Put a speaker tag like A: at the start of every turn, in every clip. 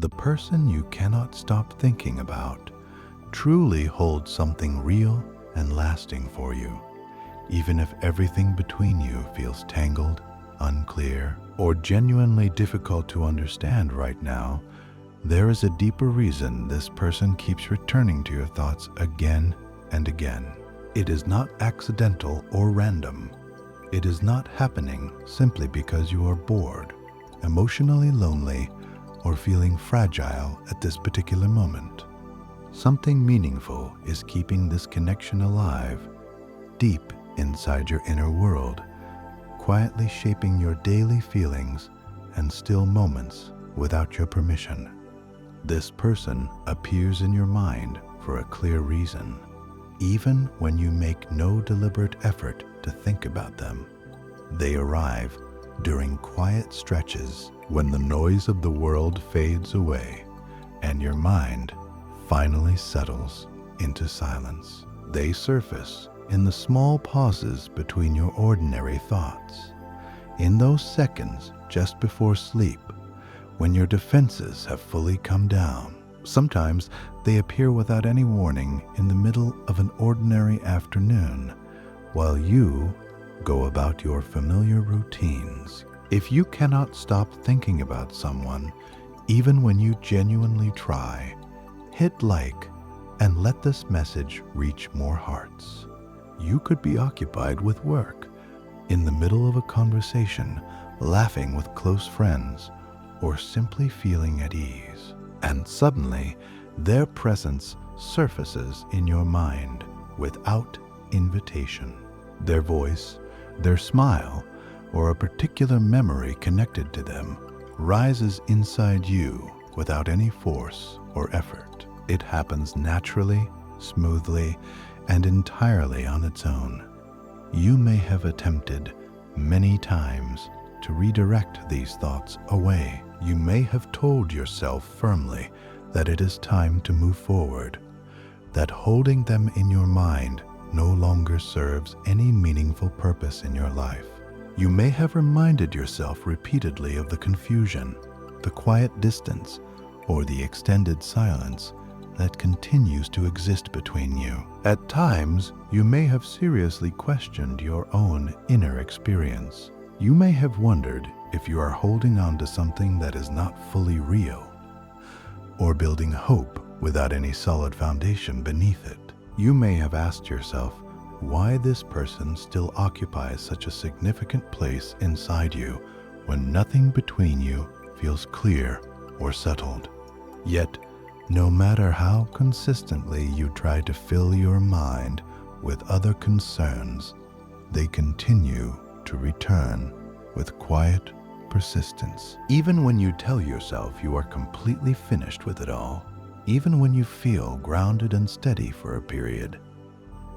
A: The person you cannot stop thinking about truly holds something real and lasting for you, even if everything between you feels tangled, unclear, or genuinely difficult to understand right now. There is a deeper reason this person keeps returning to your thoughts again and again. It is not accidental or random. It is not happening simply because you are bored, emotionally lonely, or feeling fragile at this particular moment. Something meaningful is keeping this connection alive, deep inside your inner world, quietly shaping your daily feelings and still moments without your permission. This person appears in your mind for a clear reason, even when you make no deliberate effort to think about them. They arrive during quiet stretches when the noise of the world fades away and your mind finally settles into silence. They surface in the small pauses between your ordinary thoughts, in those seconds just before sleep, when your defenses have fully come down. Sometimes they appear without any warning in the middle of an ordinary afternoon, while you go about your familiar routines. If you cannot stop thinking about someone, even when you genuinely try, hit like and let this message reach more hearts. You could be occupied with work, in the middle of a conversation, laughing with close friends, or simply feeling at ease. And suddenly, their presence surfaces in your mind without invitation. Their voice, their smile, or a particular memory connected to them rises inside you without any force or effort. It happens naturally, smoothly, and entirely on its own. You may have attempted many times to redirect these thoughts away. You may have told yourself firmly that it is time to move forward, that holding them in your mind no longer serves any meaningful purpose in your life. You may have reminded yourself repeatedly of the confusion, the quiet distance, or the extended silence that continues to exist between you. At times, you may have seriously questioned your own inner experience. You may have wondered if you are holding on to something that is not fully real, or building hope without any solid foundation beneath it. You may have asked yourself why this person still occupies such a significant place inside you when nothing between you feels clear or settled. Yet, no matter how consistently you try to fill your mind with other concerns, they continue to return with quiet persistence. Even when you tell yourself you are completely finished with it all, even when you feel grounded and steady for a period,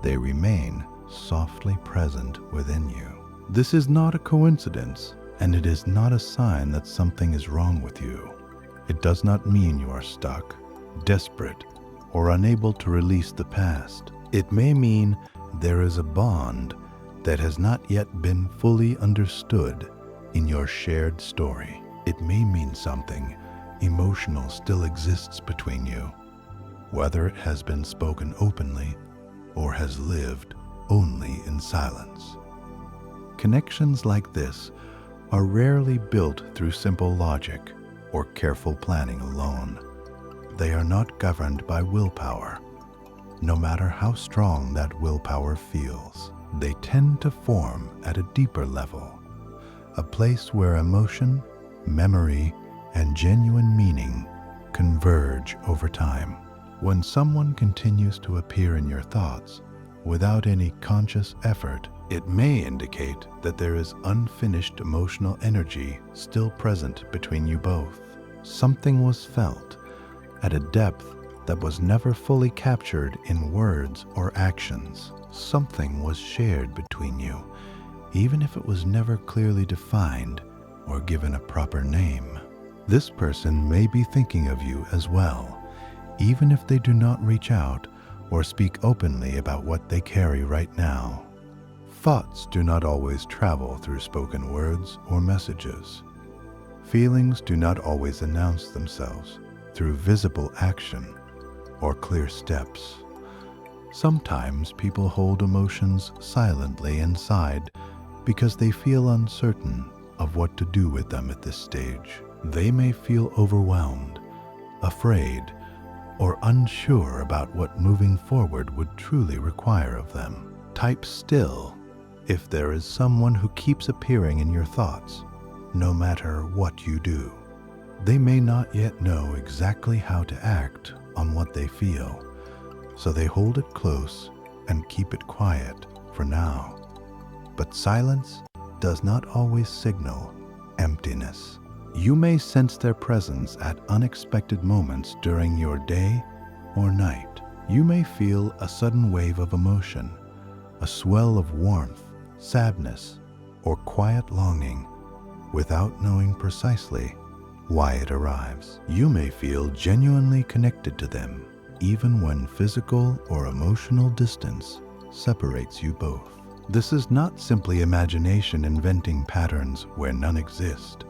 A: they remain softly present within you. This is not a coincidence, and it is not a sign that something is wrong with you. It does not mean you are stuck, desperate, or unable to release the past. It may mean there is a bond that has not yet been fully understood in your shared story. It may mean something emotional still exists between you, whether it has been spoken openly or has lived only in silence. Connections like this are rarely built through simple logic or careful planning alone. They are not governed by willpower, no matter how strong that willpower feels. They tend to form at a deeper level, a place where emotion, memory, and genuine meaning converge over time. When someone continues to appear in your thoughts without any conscious effort, it may indicate that there is unfinished emotional energy still present between you both. Something was felt at a depth that was never fully captured in words or actions. Something was shared between you, even if it was never clearly defined or given a proper name. This person may be thinking of you as well, even if they do not reach out or speak openly about what they carry right now. Thoughts do not always travel through spoken words or messages. Feelings do not always announce themselves. through visible action or clear steps. Sometimes people hold emotions silently inside because they feel uncertain of what to do with them at this stage. They may feel overwhelmed, afraid, or unsure about what moving forward would truly require of them. Type still if there is someone who keeps appearing in your thoughts, no matter what you do. They may not yet know exactly how to act on what they feel, so they hold it close and keep it quiet for now. But silence does not always signal emptiness. You may sense their presence at unexpected moments during your day or night. You may feel a sudden wave of emotion, a swell of warmth, sadness, or quiet longing without knowing precisely why it arrives. You may feel genuinely connected to them, even when physical or emotional distance separates you both. This is not simply imagination inventing patterns where none exist.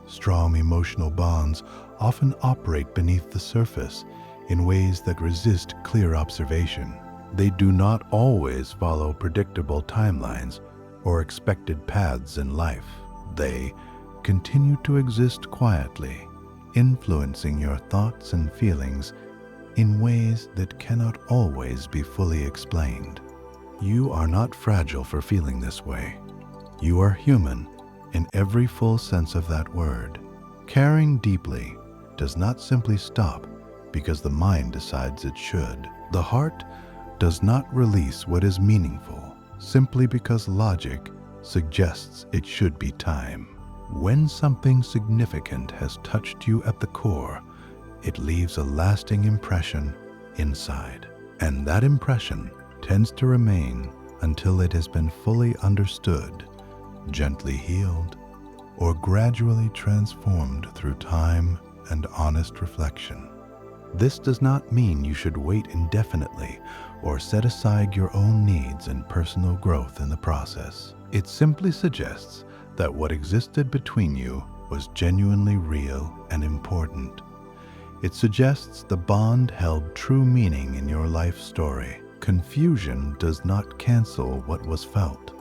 A: Strong emotional bonds often operate beneath the surface in ways that resist clear observation. They do not always follow predictable timelines or expected paths in life. They continue to exist quietly, influencing your thoughts and feelings in ways that cannot always be fully explained. You are not fragile for feeling this way. You are human in every full sense of that word. Caring deeply does not simply stop because the mind decides it should. The heart does not release what is meaningful simply because logic suggests it should be time. When something significant has touched you at the core, it leaves a lasting impression inside. And that impression tends to remain until it has been fully understood, gently healed, or gradually transformed through time and honest reflection. This does not mean you should wait indefinitely or set aside your own needs and personal growth in the process. It simply suggests that what existed between you was genuinely real and important. It suggests the bond held true meaning in your life story. Confusion does not cancel what was felt.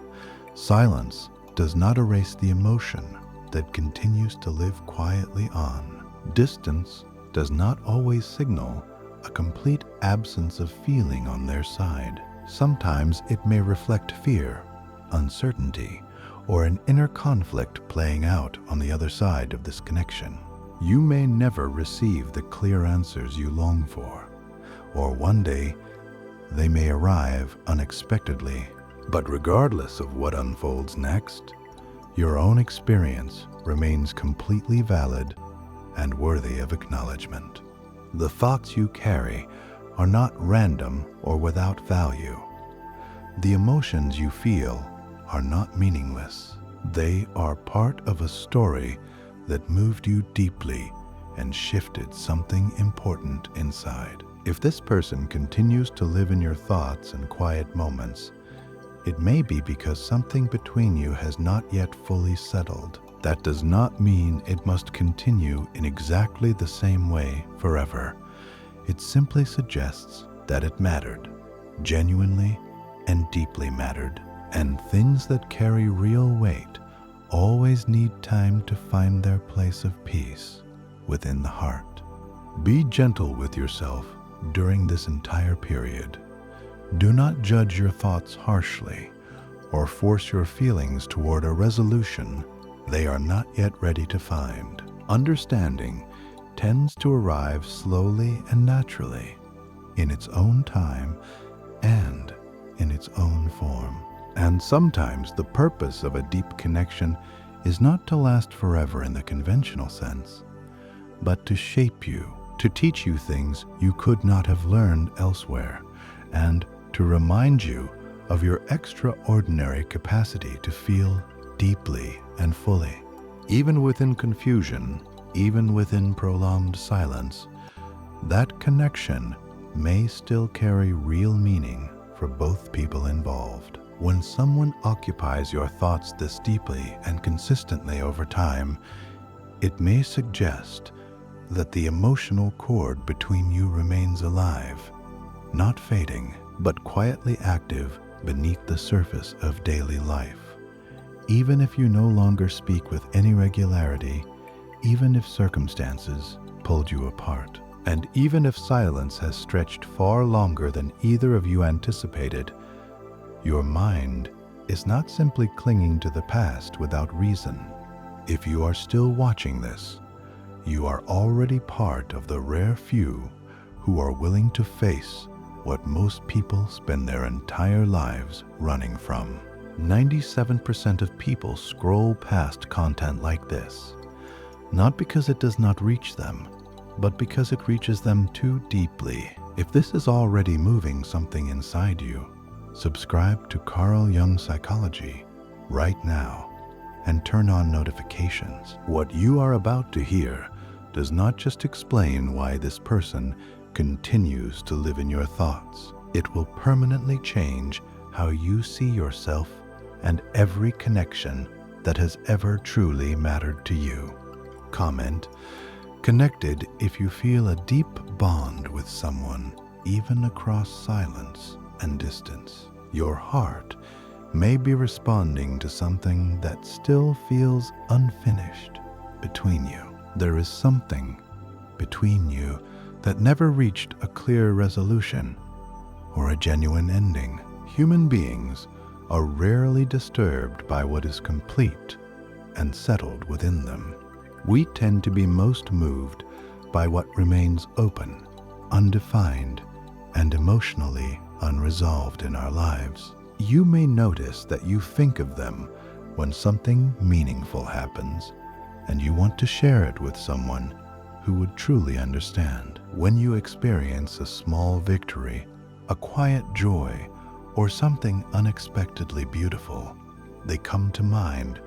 A: Silence does not erase the emotion that continues to live quietly on. Distance does not always signal a complete absence of feeling on their side. Sometimes it may reflect fear, uncertainty, or an inner conflict playing out on the other side of this connection. You may never receive the clear answers you long for, or one day they may arrive unexpectedly. But regardless of what unfolds next, your own experience remains completely valid and worthy of acknowledgement. The thoughts you carry are not random or without value. The emotions you feel are not meaningless. They are part of a story that moved you deeply and shifted something important inside. If this person continues to live in your thoughts and quiet moments, it may be because something between you has not yet fully settled. That does not mean it must continue in exactly the same way forever. It simply suggests that it mattered, genuinely and deeply mattered. And things that carry real weight always need time to find their place of peace within the heart. Be gentle with yourself during this entire period. Do not judge your thoughts harshly or force your feelings toward a resolution they are not yet ready to find. Understanding tends to arrive slowly and naturally, in its own time and in its own form. And sometimes the purpose of a deep connection is not to last forever in the conventional sense, but to shape you, to teach you things you could not have learned elsewhere, and to remind you of your extraordinary capacity to feel deeply and fully. Even within confusion, even within prolonged silence, that connection may still carry real meaning for both people involved. When someone occupies your thoughts this deeply and consistently over time, it may suggest that the emotional cord between you remains alive, not fading, but quietly active beneath the surface of daily life. Even if you no longer speak with any regularity, even if circumstances pulled you apart, and even if silence has stretched far longer than either of you anticipated, your mind is not simply clinging to the past without reason. If you are still watching this, you are already part of the rare few who are willing to face what most people spend their entire lives running from. 97% of people scroll past content like this, not because it does not reach them, but because it reaches them too deeply. If this is already moving something inside you, subscribe to Carl Jung Psychology right now and turn on notifications. What you are about to hear does not just explain why this person continues to live in your thoughts. It will permanently change how you see yourself and every connection that has ever truly mattered to you. Comment, connected if you feel a deep bond with someone, even across silence and distance. Your heart may be responding to something that still feels unfinished between you. There is something between you that never reached a clear resolution or a genuine ending. Human beings are rarely disturbed by what is complete and settled within them. We tend to be most moved by what remains open, undefined, and emotionally unresolved in our lives. You may notice that you think of them when something meaningful happens, and you want to share it with someone who would truly understand. When you experience a small victory, a quiet joy, or something unexpectedly beautiful, they come to mind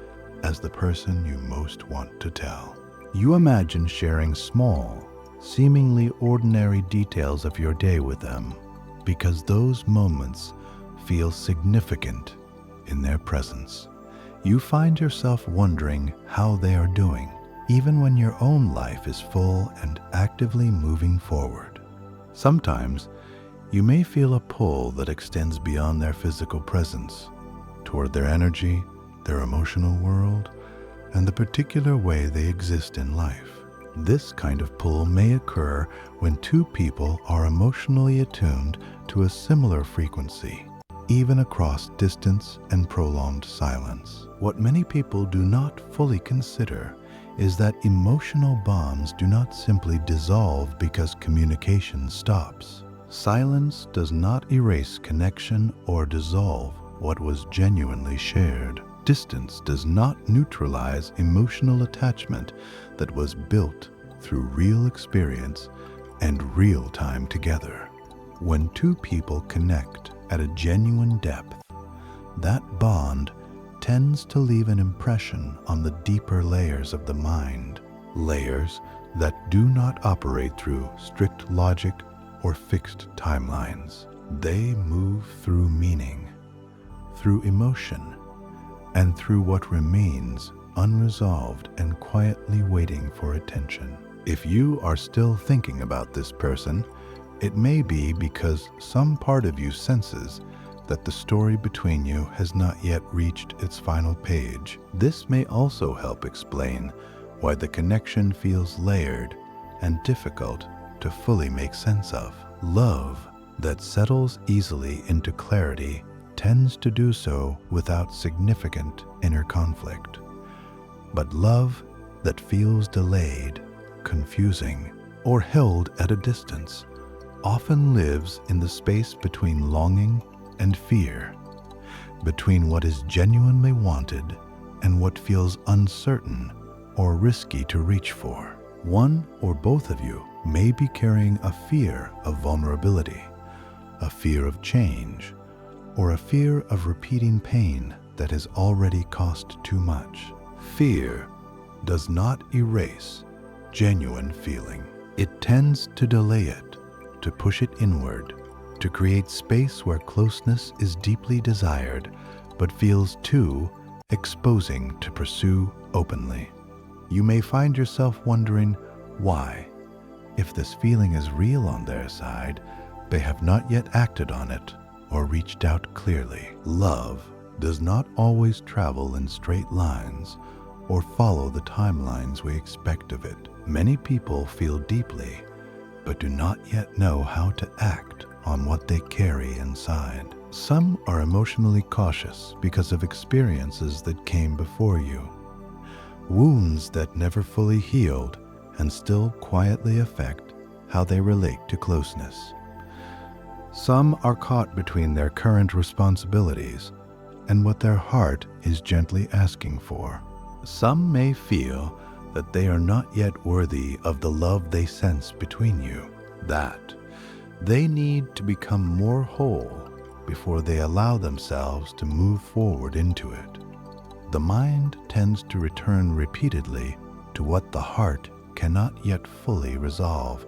A: as the person you most want to tell. You imagine sharing small, seemingly ordinary details of your day with them because those moments feel significant in their presence. You find yourself wondering how they are doing, even when your own life is full and actively moving forward. Sometimes, you may feel a pull that extends beyond their physical presence, toward their energy, their emotional world, and the particular way they exist in life. This kind of pull may occur when two people are emotionally attuned to a similar frequency, even across distance and prolonged silence. What many people do not fully consider is that emotional bonds do not simply dissolve because communication stops. Silence does not erase connection or dissolve what was genuinely shared. Distance does not neutralize emotional attachment that was built through real experience and real time together. When two people connect at a genuine depth, that bond tends to leave an impression on the deeper layers of the mind, layers that do not operate through strict logic or fixed timelines. They move through meaning, through emotion, and through what remains unresolved and quietly waiting for attention. If you are still thinking about this person, it may be because some part of you senses that the story between you has not yet reached its final page. This may also help explain why the connection feels layered and difficult to fully make sense of. Love that settles easily into clarity tends to do so without significant inner conflict. But love that feels delayed, confusing, or held at a distance often lives in the space between longing and fear, between what is genuinely wanted and what feels uncertain or risky to reach for. One or both of you may be carrying a fear of vulnerability, a fear of change, or a fear of repeating pain that has already cost too much. Fear does not erase genuine feeling. It tends to delay it, to push it inward, to create space where closeness is deeply desired but feels too exposing to pursue openly. You may find yourself wondering why, If this feeling is real on their side, they have not yet acted on it or reached out clearly. Love does not always travel in straight lines or follow the timelines we expect of it. Many people feel deeply, but do not yet know how to act on what they carry inside. Some are emotionally cautious because of experiences that came before you, wounds that never fully healed and still quietly affect how they relate to closeness. Some are caught between their current responsibilities and what their heart is gently asking for. Some may feel that they are not yet worthy of the love they sense between you, that they need to become more whole before they allow themselves to move forward into it. The mind tends to return repeatedly to what the heart cannot yet fully resolve.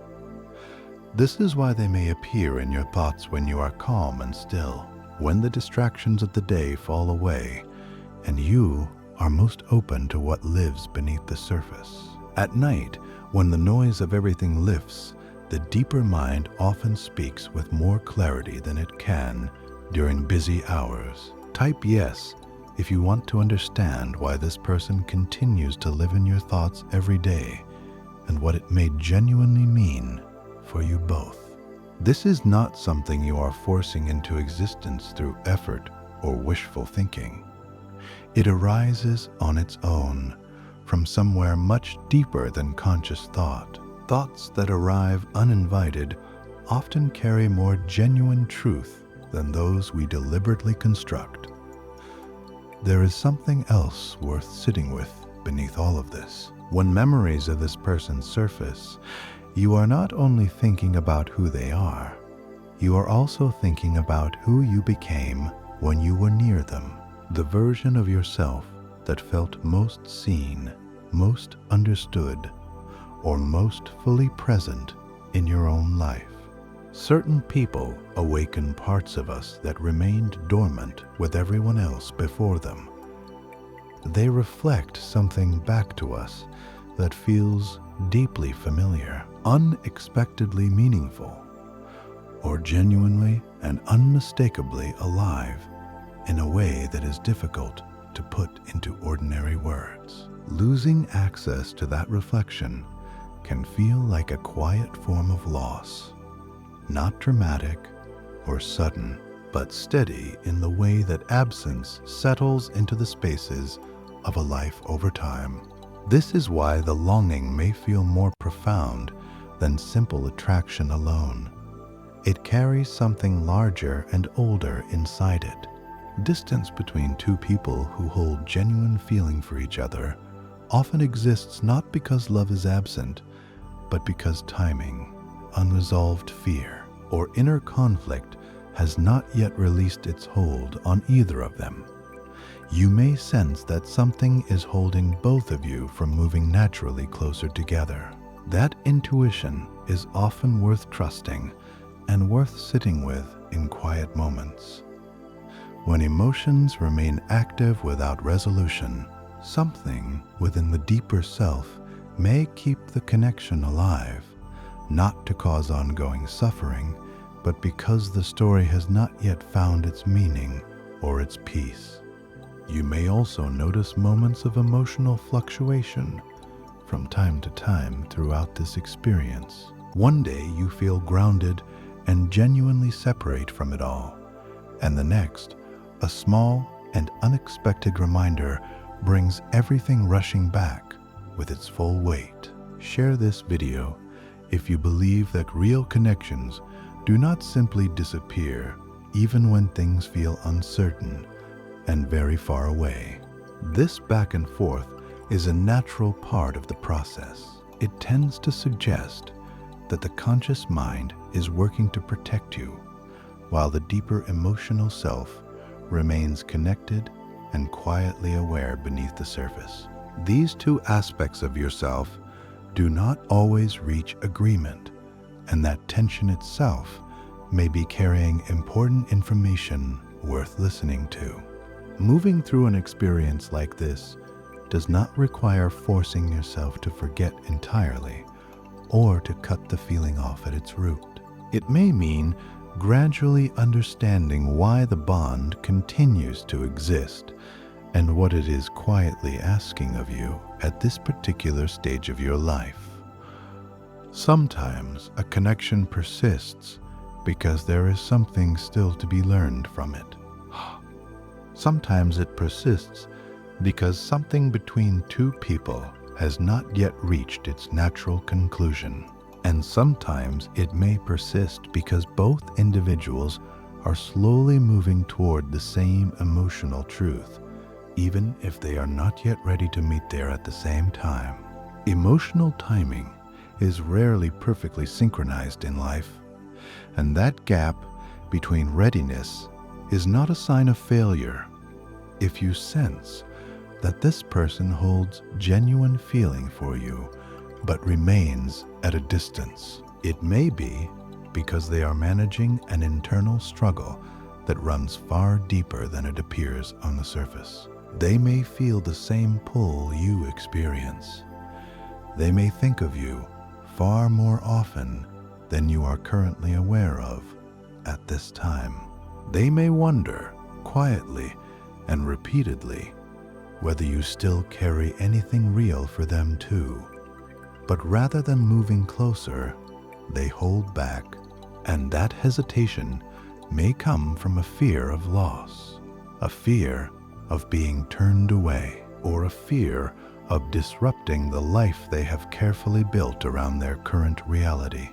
A: This is why they may appear in your thoughts when you are calm and still, when the distractions of the day fall away, and you are most open to what lives beneath the surface. At night, when the noise of everything lifts, the deeper mind often speaks with more clarity than it can during busy hours. Type yes if you want to understand why this person continues to live in your thoughts every day and what it may genuinely mean for you both. This is not something you are forcing into existence through effort or wishful thinking. It arises on its own from somewhere much deeper than conscious thought. Thoughts that arrive uninvited often carry more genuine truth than those we deliberately construct. There is something else worth sitting with beneath all of this. When memories of this person surface, you are not only thinking about who they are, you are also thinking about who you became when you were near them. The version of yourself that felt most seen, most understood, or most fully present in your own life. Certain people awaken parts of us that remained dormant with everyone else before them. They reflect something back to us that feels deeply familiar, unexpectedly meaningful, or genuinely and unmistakably alive in a way that is difficult to put into ordinary words. Losing access to that reflection can feel like a quiet form of loss, not dramatic or sudden, but steady in the way that absence settles into the spaces of a life over time. This is why the longing may feel more profound than simple attraction alone. It carries something larger and older inside it. Distance between two people who hold genuine feeling for each other often exists not because love is absent, but because timing, unresolved fear, or inner conflict has not yet released its hold on either of them. You may sense that something is holding both of you from moving naturally closer together. That intuition is often worth trusting and worth sitting with in quiet moments. When emotions remain active without resolution, something within the deeper self may keep the connection alive, not to cause ongoing suffering, but because the story has not yet found its meaning or its peace. You may also notice moments of emotional fluctuation from time to time throughout this experience. One day you feel grounded and genuinely separate from it all, and the next, a small and unexpected reminder brings everything rushing back with its full weight. Share this video if you believe that real connections do not simply disappear even when things feel uncertain and very far away. This back and forth is a natural part of the process. It tends to suggest that the conscious mind is working to protect you, while the deeper emotional self remains connected and quietly aware beneath the surface. These two aspects of yourself do not always reach agreement, and that tension itself may be carrying important information worth listening to. Moving through an experience like this does not require forcing yourself to forget entirely or to cut the feeling off at its root. It may mean gradually understanding why the bond continues to exist and what it is quietly asking of you at this particular stage of your life. Sometimes a connection persists because there is something still to be learned from it. Sometimes it persists because something between two people has not yet reached its natural conclusion. And sometimes it may persist because both individuals are slowly moving toward the same emotional truth, even if they are not yet ready to meet there at the same time. Emotional timing is rarely perfectly synchronized in life, and that gap between readiness is not a sign of failure. If you sense that this person holds genuine feeling for you but remains at a distance, it may be because they are managing an internal struggle that runs far deeper than it appears on the surface. They may feel the same pull you experience. They may think of you far more often than you are currently aware of at this time. They may wonder quietly and repeatedly whether you still carry anything real for them too. But rather than moving closer, they hold back, and that hesitation may come from a fear of loss, a fear of being turned away, or a fear of disrupting the life they have carefully built around their current reality.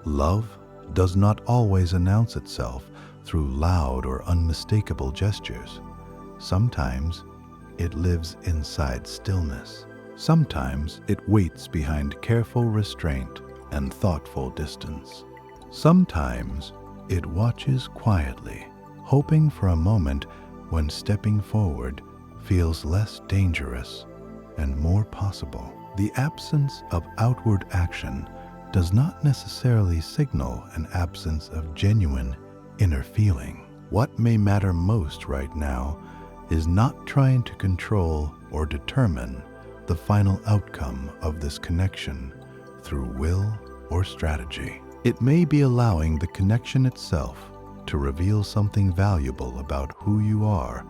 A: Love does not always announce itself through loud or unmistakable gestures. Sometimes it lives inside stillness. Sometimes it waits behind careful restraint and thoughtful distance. Sometimes it watches quietly, hoping for a moment when stepping forward feels less dangerous and more possible. The absence of outward action does not necessarily signal an absence of genuine inner feeling. What may matter most right now is not trying to control or determine the final outcome of this connection through will or strategy. It may be allowing the connection itself to reveal something valuable about who you are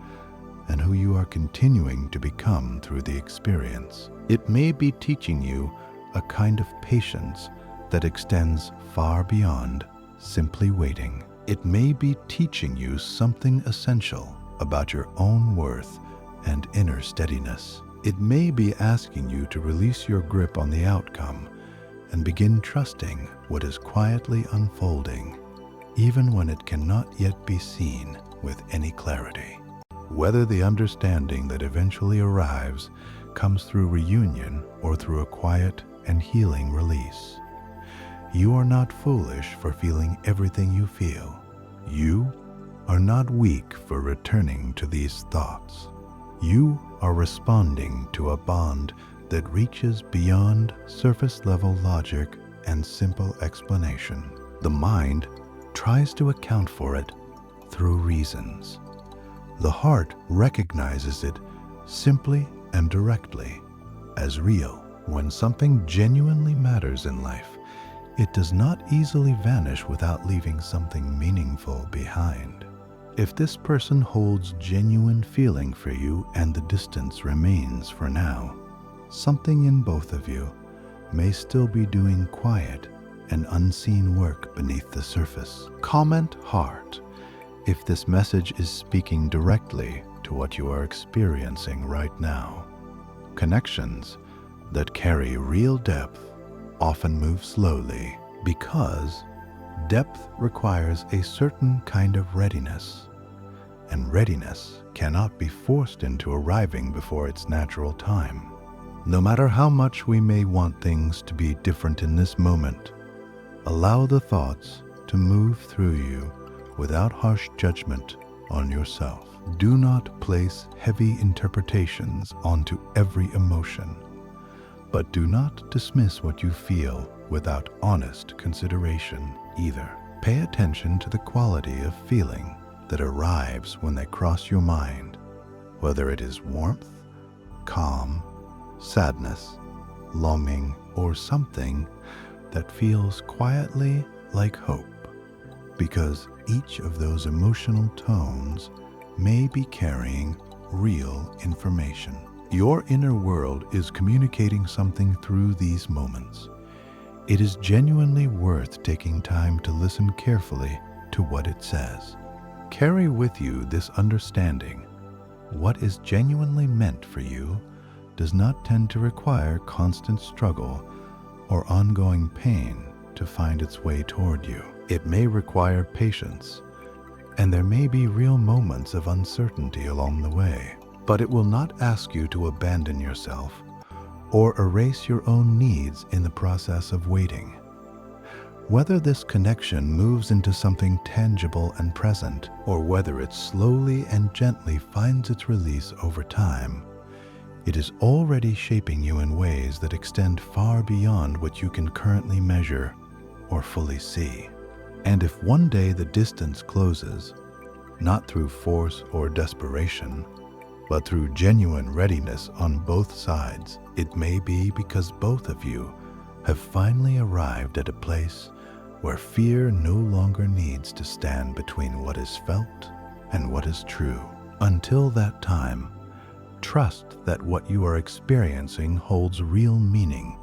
A: and who you are continuing to become through the experience. It may be teaching you a kind of patience that extends far beyond simply waiting. It may be teaching you something essential about your own worth and inner steadiness. It may be asking you to release your grip on the outcome and begin trusting what is quietly unfolding, even when it cannot yet be seen with any clarity. Whether the understanding that eventually arrives comes through reunion or through a quiet and healing release, you are not foolish for feeling everything you feel. You are not weak for returning to these thoughts. You are responding to a bond that reaches beyond surface-level logic and simple explanation. The mind tries to account for it through reasons. The heart recognizes it simply and directly as real. When something genuinely matters in life, it does not easily vanish without leaving something meaningful behind. If this person holds genuine feeling for you and the distance remains for now, something in both of you may still be doing quiet and unseen work beneath the surface. Comment heart if this message is speaking directly to what you are experiencing right now. Connections that carry real depth often move slowly because depth requires a certain kind of readiness, and readiness cannot be forced into arriving before its natural time. No matter how much we may want things to be different in this moment, allow the thoughts to move through you without harsh judgment on yourself. Do not place heavy interpretations onto every emotion, but do not dismiss what you feel without honest consideration either. Pay attention to the quality of feeling that arrives when they cross your mind, whether it is warmth, calm, sadness, longing, or something that feels quietly like hope, because each of those emotional tones may be carrying real information. Your inner world is communicating something through these moments. It is genuinely worth taking time to listen carefully to what it says. Carry with you this understanding. What is genuinely meant for you does not tend to require constant struggle or ongoing pain to find its way toward you. It may require patience, and there may be real moments of uncertainty along the way, but it will not ask you to abandon yourself or erase your own needs in the process of waiting. Whether this connection moves into something tangible and present, or whether it slowly and gently finds its release over time, it is already shaping you in ways that extend far beyond what you can currently measure or fully see. And if one day the distance closes, not through force or desperation, but through genuine readiness on both sides, it may be because both of you have finally arrived at a place where fear no longer needs to stand between what is felt and what is true. Until that time, trust that what you are experiencing holds real meaning,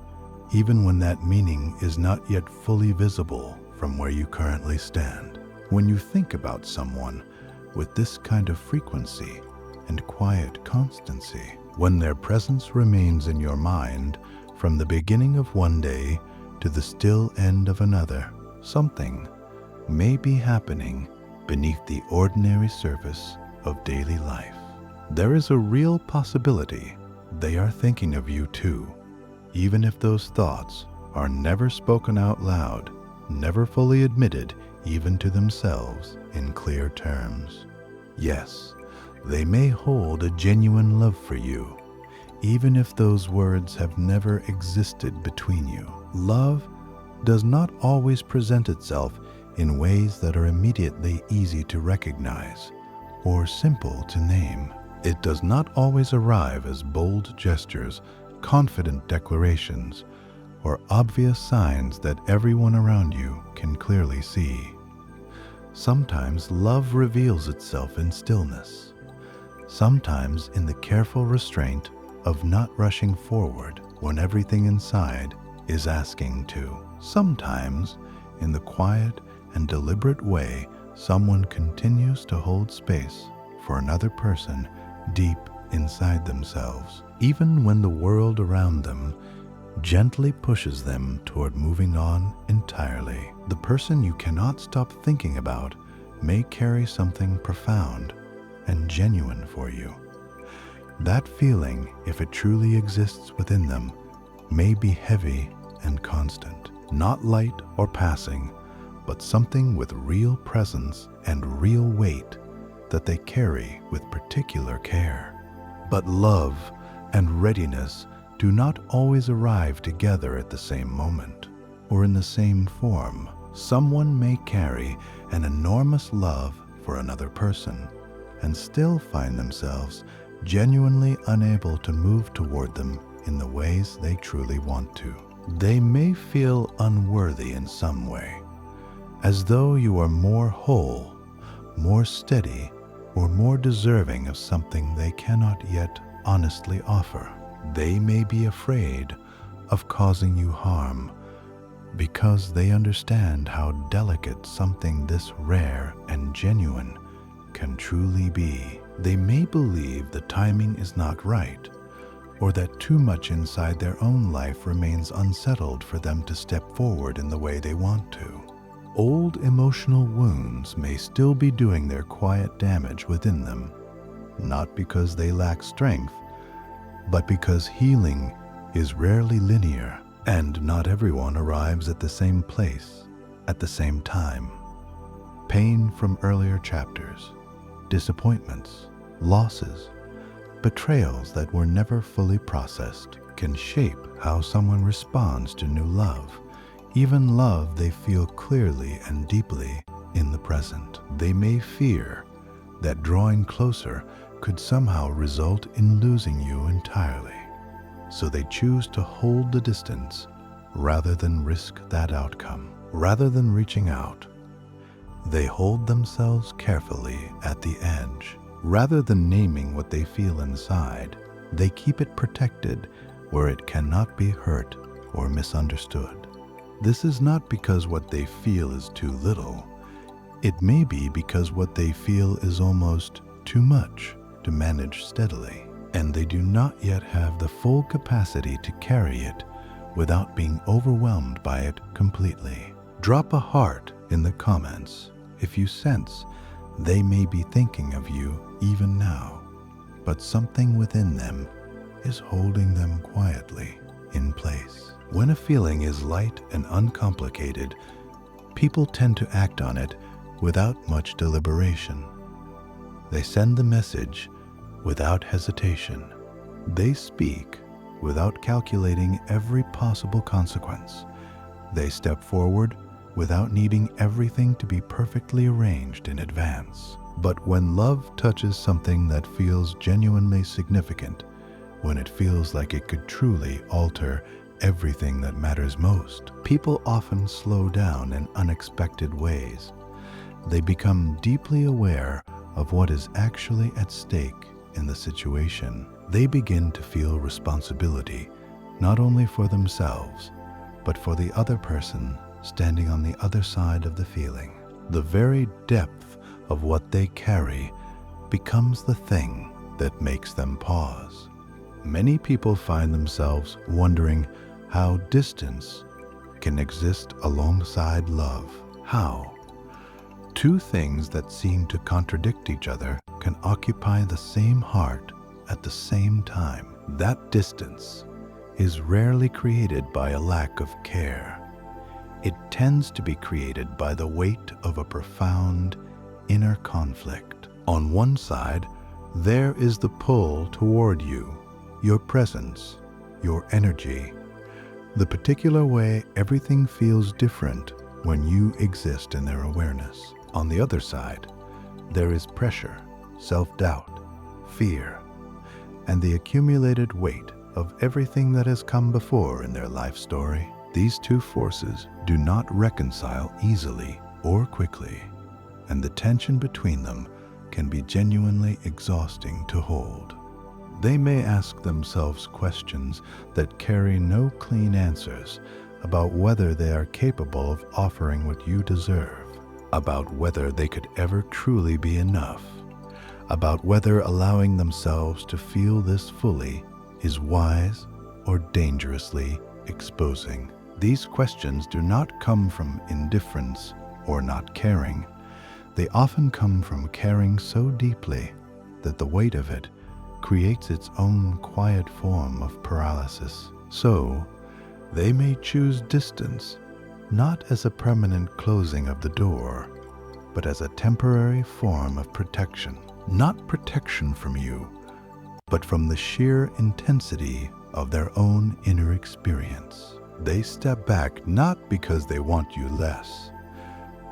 A: even when that meaning is not yet fully visible from where you currently stand. When you think about someone with this kind of frequency and quiet constancy, when their presence remains in your mind from the beginning of one day to the still end of another, something may be happening beneath the ordinary surface of daily life. There is a real possibility they are thinking of you too, even if those thoughts are never spoken out loud, never fully admitted even to themselves in clear terms. Yes, they may hold a genuine love for you, even if those words have never existed between you. Love does not always present itself in ways that are immediately easy to recognize or simple to name. It does not always arrive as bold gestures, confident declarations, or obvious signs that everyone around you can clearly see. Sometimes love reveals itself in stillness, sometimes in the careful restraint of not rushing forward when everything inside is asking to. Sometimes, in the quiet and deliberate way someone continues to hold space for another person deep inside themselves, even when the world around them gently pushes them toward moving on entirely. The person you cannot stop thinking about may carry something profound and genuine for you. That feeling, if it truly exists within them, may be heavy and constant, not light or passing, but something with real presence and real weight that they carry with particular care. But love and readiness do not always arrive together at the same moment or in the same form. Someone may carry an enormous love for another person and still find themselves genuinely unable to move toward them in the ways they truly want to. They may feel unworthy in some way, as though you are more whole, more steady, or more deserving of something they cannot yet honestly offer. They may be afraid of causing you harm because they understand how delicate something this rare and genuine can truly be. They may believe the timing is not right, or that too much inside their own life remains unsettled for them to step forward in the way they want to. Old emotional wounds may still be doing their quiet damage within them, not because they lack strength, but because healing is rarely linear, and not everyone arrives at the same place at the same time. Pain from earlier chapters, disappointments, losses, betrayals that were never fully processed can shape how someone responds to new love, even love they feel clearly and deeply in the present. They may fear that drawing closer could somehow result in losing you entirely, so they choose to hold the distance rather than risk that outcome. Rather than reaching out, they hold themselves carefully at the edge. Rather than naming what they feel inside, they keep it protected where it cannot be hurt or misunderstood. This is not because what they feel is too little. It may be because what they feel is almost too much to manage steadily, and they do not yet have the full capacity to carry it without being overwhelmed by it completely. Drop a heart in the comments if you sense they may be thinking of you even now, but something within them is holding them quietly in place. When a feeling is light and uncomplicated, people tend to act on it without much deliberation. They send the message without hesitation. They speak without calculating every possible consequence. They step forward without needing everything to be perfectly arranged in advance. But when love touches something that feels genuinely significant, when it feels like it could truly alter everything that matters most, people often slow down in unexpected ways. They become deeply aware of what is actually at stake in the situation. They begin to feel responsibility, not only for themselves, but for the other person standing on the other side of the feeling. The very depth of what they carry becomes the thing that makes them pause. Many people find themselves wondering how distance can exist alongside love. How? Two things that seem to contradict each other can occupy the same heart at the same time. That distance is rarely created by a lack of care. It tends to be created by the weight of a profound inner conflict. On one side, there is the pull toward you, your presence, your energy, the particular way everything feels different when you exist in their awareness. On the other side, there is pressure, self-doubt, fear, and the accumulated weight of everything that has come before in their life story. These two forces do not reconcile easily or quickly, and the tension between them can be genuinely exhausting to hold. They may ask themselves questions that carry no clean answers about whether they are capable of offering what you deserve, about whether they could ever truly be enough, about whether allowing themselves to feel this fully is wise or dangerously exposing. These questions do not come from indifference or not caring. They often come from caring so deeply that the weight of it creates its own quiet form of paralysis. So, they may choose distance, not as a permanent closing of the door, but as a temporary form of protection. Not protection from you, but from the sheer intensity of their own inner experience. They step back not because they want you less,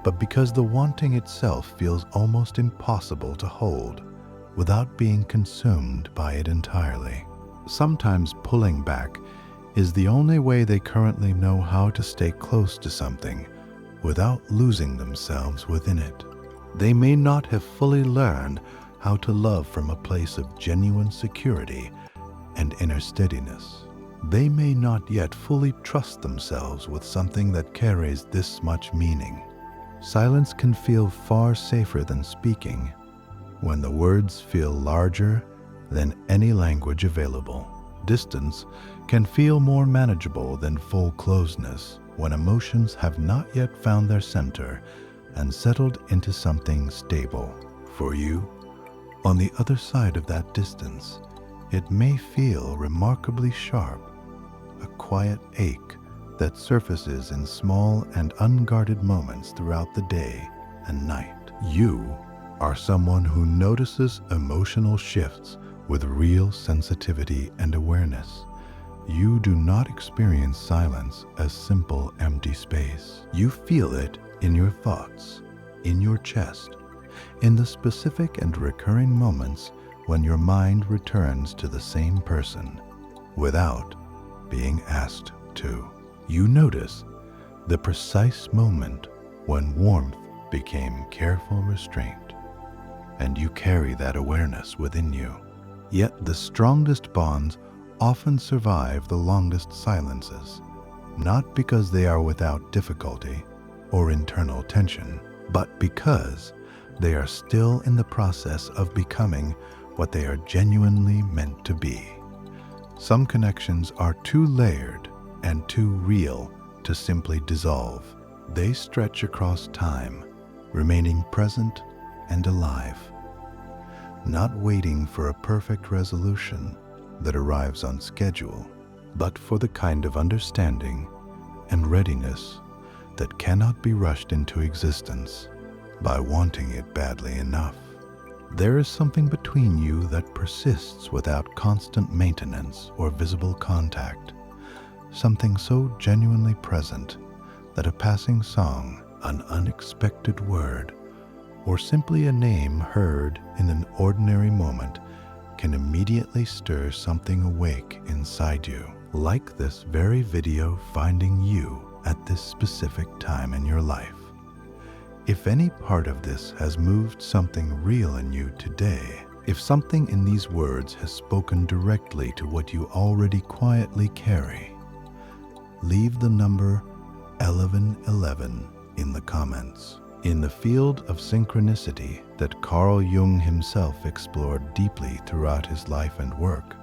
A: but because the wanting itself feels almost impossible to hold without being consumed by it entirely. Sometimes pulling back is the only way they currently know how to stay close to something without losing themselves within it. They may not have fully learned how to love from a place of genuine security and inner steadiness. They may not yet fully trust themselves with something that carries this much meaning. Silence can feel far safer than speaking when the words feel larger than any language available. Distance can feel more manageable than full closeness when emotions have not yet found their center and settled into something stable. For you, on the other side of that distance, it may feel remarkably sharp, a quiet ache that surfaces in small and unguarded moments throughout the day and night. You are someone who notices emotional shifts with real sensitivity and awareness. You do not experience silence as simple empty space. You feel it in your thoughts, in your chest, in the specific and recurring moments when your mind returns to the same person without being asked to. You notice the precise moment when warmth became careful restraint, and you carry that awareness within you. Yet the strongest bonds often survive the longest silences, not because they are without difficulty or internal tension, but because they are still in the process of becoming what they are genuinely meant to be. Some connections are too layered and too real to simply dissolve. They stretch across time, remaining present and alive, not waiting for a perfect resolution that arrives on schedule, but for the kind of understanding and readiness that cannot be rushed into existence by wanting it badly enough. There is something between you that persists without constant maintenance or visible contact, something so genuinely present that a passing song, an unexpected word, or simply a name heard in an ordinary moment can immediately stir something awake inside you, like this very video finding you at this specific time in your life. If any part of this has moved something real in you today, if something in these words has spoken directly to what you already quietly carry, leave the number 1111 in the comments. In the field of synchronicity that Carl Jung himself explored deeply throughout his life and work,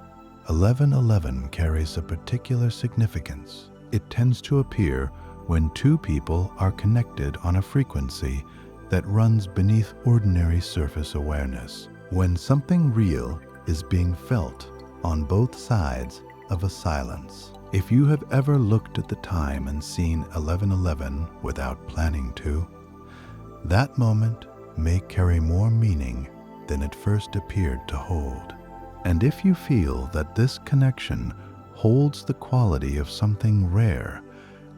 A: 1111 carries a particular significance. It tends to appear when two people are connected on a frequency that runs beneath ordinary surface awareness, when something real is being felt on both sides of a silence. If you have ever looked at the time and seen 1111 without planning to, that moment may carry more meaning than it first appeared to hold. And if you feel that this connection holds the quality of something rare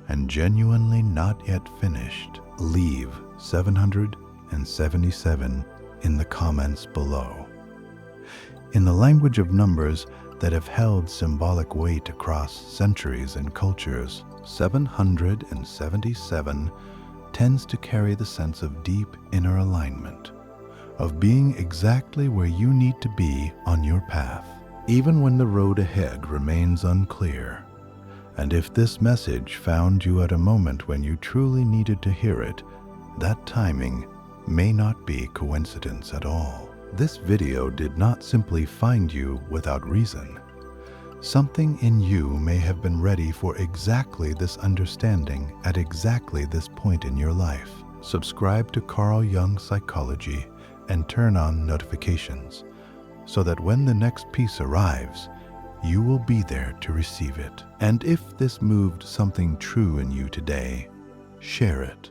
A: and genuinely not yet finished, leave 777 in the comments below. In the language of numbers that have held symbolic weight across centuries and cultures, 777 tends to carry the sense of deep inner alignment, of being exactly where you need to be on your path, even when the road ahead remains unclear. And if this message found you at a moment when you truly needed to hear it, that timing may not be coincidence at all. This video did not simply find you without reason. Something in you may have been ready for exactly this understanding at exactly this point in your life. Subscribe to Carl Jung Psychology and turn on notifications so that when the next piece arrives, you will be there to receive it. And if this moved something true in you today, share it,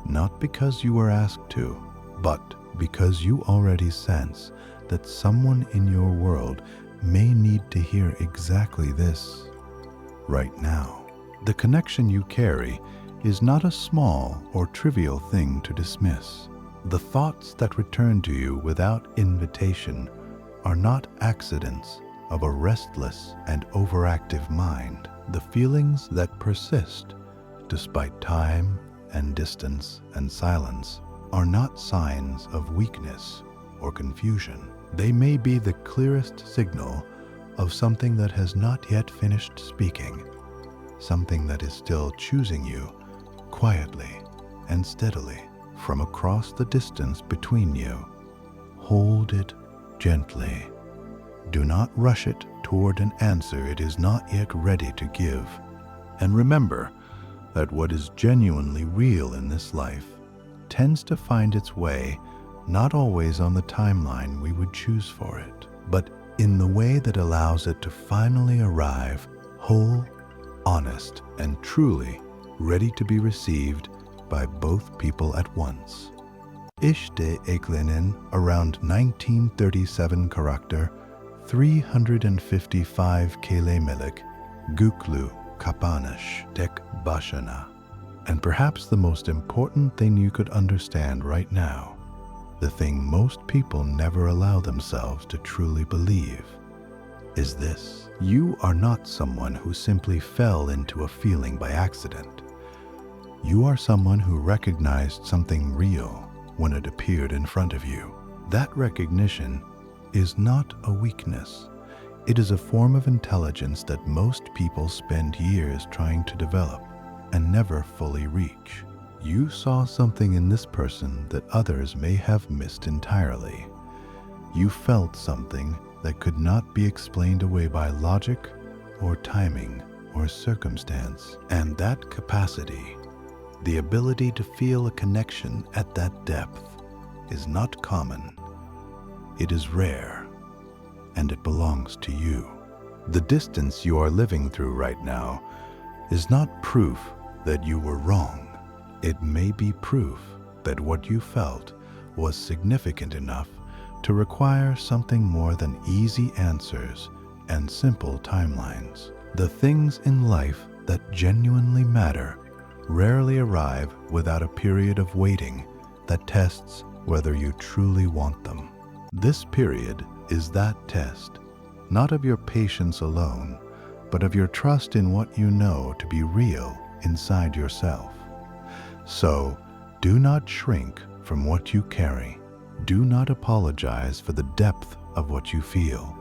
A: not because you were asked to, but because you already sense that someone in your world may need to hear exactly this right now. The connection you carry is not a small or trivial thing to dismiss. The thoughts that return to you without invitation are not accidents of a restless and overactive mind. The feelings that persist despite time and distance and silence are not signs of weakness or confusion. They may be the clearest signal of something that has not yet finished speaking, something that is still choosing you quietly and steadily from across the distance between you. Hold it gently. Do not rush it toward an answer it is not yet ready to give. And remember that what is genuinely real in this life tends to find its way not always on the timeline we would choose for it, but in the way that allows it to finally arrive whole, honest, and truly ready to be received by both people at once. İşte eklenin around 1937 karakter 355 kelimelik Guklu kapanış tek başına. And perhaps the most important thing you could understand right now, the thing most people never allow themselves to truly believe, is this: you are not someone who simply fell into a feeling by accident. You are someone who recognized something real when it appeared in front of you. That recognition is not a weakness. It is a form of intelligence that most people spend years trying to develop and never fully reach. You saw something in this person that others may have missed entirely. You felt something that could not be explained away by logic or timing or circumstance. And that capacity, the ability to feel a connection at that depth, is not common. It is rare, and it belongs to you. The distance you are living through right now is not proof that you were wrong. It may be proof that what you felt was significant enough to require something more than easy answers and simple timelines. The things in life that genuinely matter rarely arrive without a period of waiting that tests whether you truly want them. This period is that test, not of your patience alone, but of your trust in what you know to be real inside yourself. So, do not shrink from what you carry. Do not apologize for the depth of what you feel.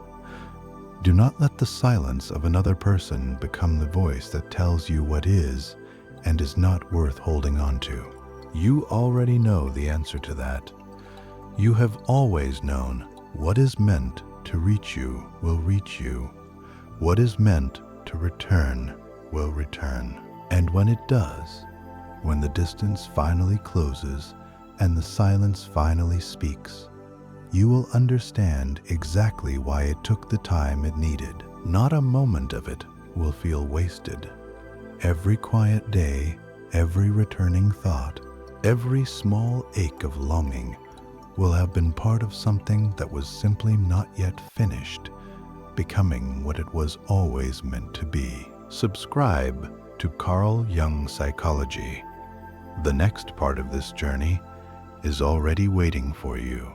A: Do not let the silence of another person become the voice that tells you what is and is not worth holding on to. You already know the answer to that. You have always known what is meant to reach you will reach you. What is meant to return will return. And when it does, when the distance finally closes and the silence finally speaks, you will understand exactly why it took the time it needed. Not a moment of it will feel wasted. Every quiet day, every returning thought, every small ache of longing will have been part of something that was simply not yet finished, becoming what it was always meant to be. Subscribe to Carl Jung Psychology. The next part of this journey is already waiting for you.